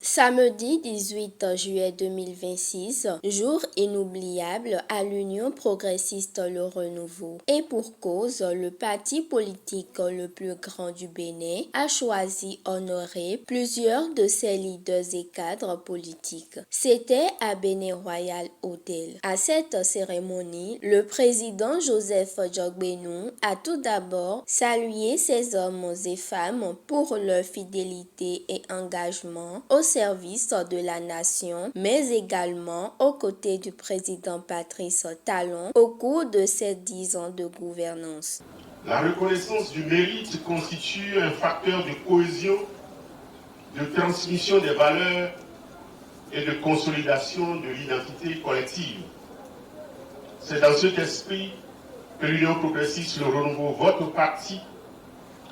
Samedi 18 juillet 2026, jour inoubliable à l'Union progressiste Le Renouveau. Et pour cause, le parti politique le plus grand du Bénin a choisi honorer plusieurs de ses leaders et cadres politiques. C'était à Bénin Royal Hotel. À cette cérémonie, le président Joseph Djogbenou a tout d'abord salué ces hommes et femmes pour leur fidélité et engagement au service de la nation, mais également aux côtés du président Patrice Talon au cours de ces 10 ans de gouvernance. La reconnaissance du mérite constitue un facteur de cohésion, de transmission des valeurs et de consolidation de l'identité collective. C'est dans cet esprit que l'Union progressiste Le Renouveau, votre parti,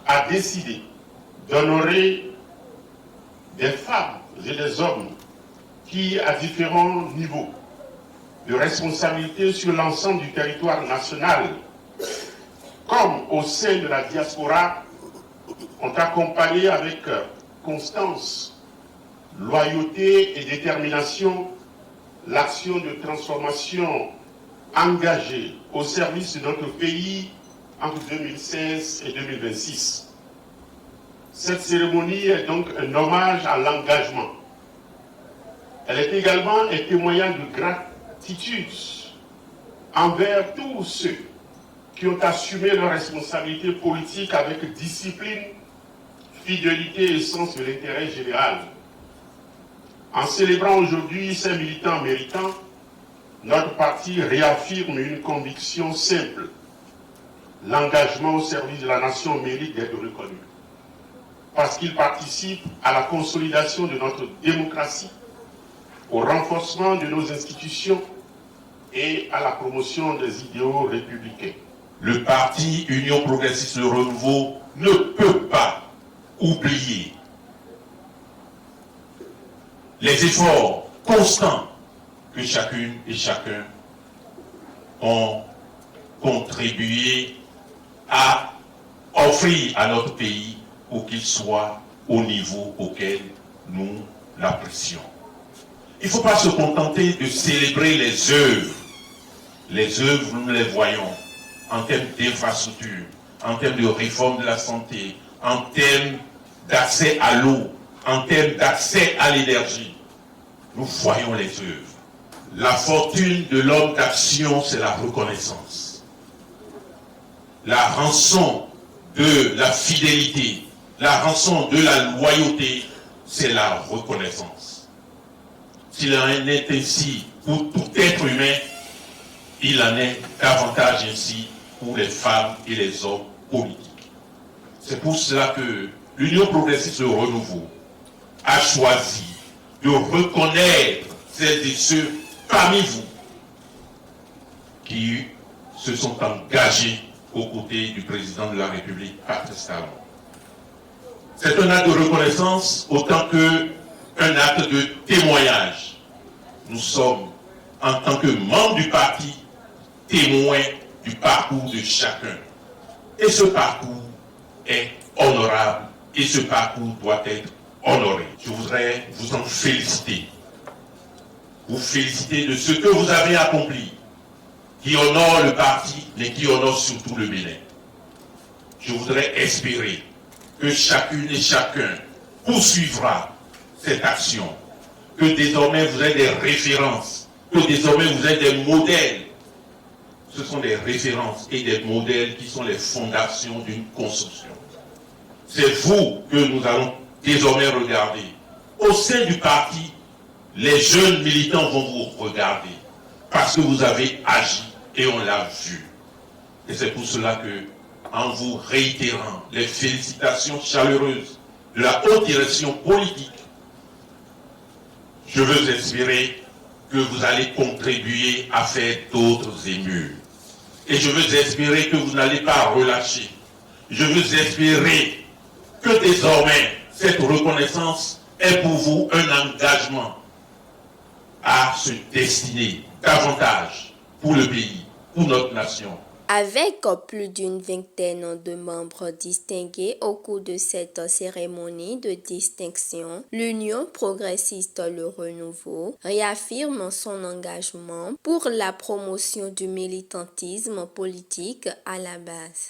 a décidé d'honorer des femmes et des hommes qui, à différents niveaux de responsabilité sur l'ensemble du territoire national, comme au sein de la diaspora, ont accompagné avec constance, loyauté et détermination l'action de transformation engagée au service de notre pays entre 2016 et 2026. Cette cérémonie est donc un hommage à l'engagement. Elle est également un témoignage de gratitude envers tous ceux qui ont assumé leurs responsabilités politiques avec discipline, fidélité et sens de l'intérêt général. En célébrant aujourd'hui ces militants méritants, notre parti réaffirme une conviction simple. L'engagement au service de la nation mérite d'être reconnu, parce qu'il participe à la consolidation de notre démocratie, au renforcement de nos institutions et à la promotion des idéaux républicains. Le parti Union progressiste Le Renouveau ne peut pas oublier les efforts constants que chacune et chacun ont contribué à offrir à notre pays pour qu'il soit au niveau auquel nous l'apprécions. Il ne faut pas se contenter de célébrer les œuvres. Les œuvres, nous les voyons en termes d'infrastructure, en termes de réforme de la santé, en termes d'accès à l'eau, en termes d'accès à l'énergie. Nous voyons les œuvres. La fortune de l'homme d'action, c'est la reconnaissance. La rançon de la fidélité, la rançon de la loyauté, c'est la reconnaissance. S'il en est ainsi pour tout être humain, il en est davantage ainsi pour les femmes et les hommes politiques. C'est pour cela que l'Union progressiste Le Renouveau a choisi de reconnaître celles et ceux parmi vous qui se sont engagés aux côtés du président de la République, Patrice Talon. C'est un acte de reconnaissance autant qu'un acte de témoignage. Nous sommes, en tant que membres du parti, témoins du parcours de chacun. Et ce parcours est honorable et ce parcours doit être honoré. Je voudrais vous en féliciter. Vous féliciter de ce que vous avez accompli, qui honore le parti, mais qui honore surtout le Bénin. Je voudrais espérer que chacune et chacun poursuivra cette action, que désormais vous êtes des références, que désormais vous êtes des modèles. Ce sont des références et des modèles qui sont les fondations d'une construction. C'est vous que nous allons désormais regarder. Au sein du parti, les jeunes militants vont vous regarder parce que vous avez agi et on l'a vu. Et c'est pour cela que, en vous réitérant les félicitations chaleureuses de la haute direction politique, je veux espérer que vous allez contribuer à faire d'autres émules. Et je veux espérer que vous n'allez pas relâcher. Je veux espérer que désormais, cette reconnaissance est pour vous un engagement à se destiner davantage pour le pays, pour notre nation, Avec plus d'une vingtaine de membres distingués au cours de cette cérémonie de distinction, l'Union progressiste Le Renouveau réaffirme son engagement pour la promotion du militantisme politique à la base.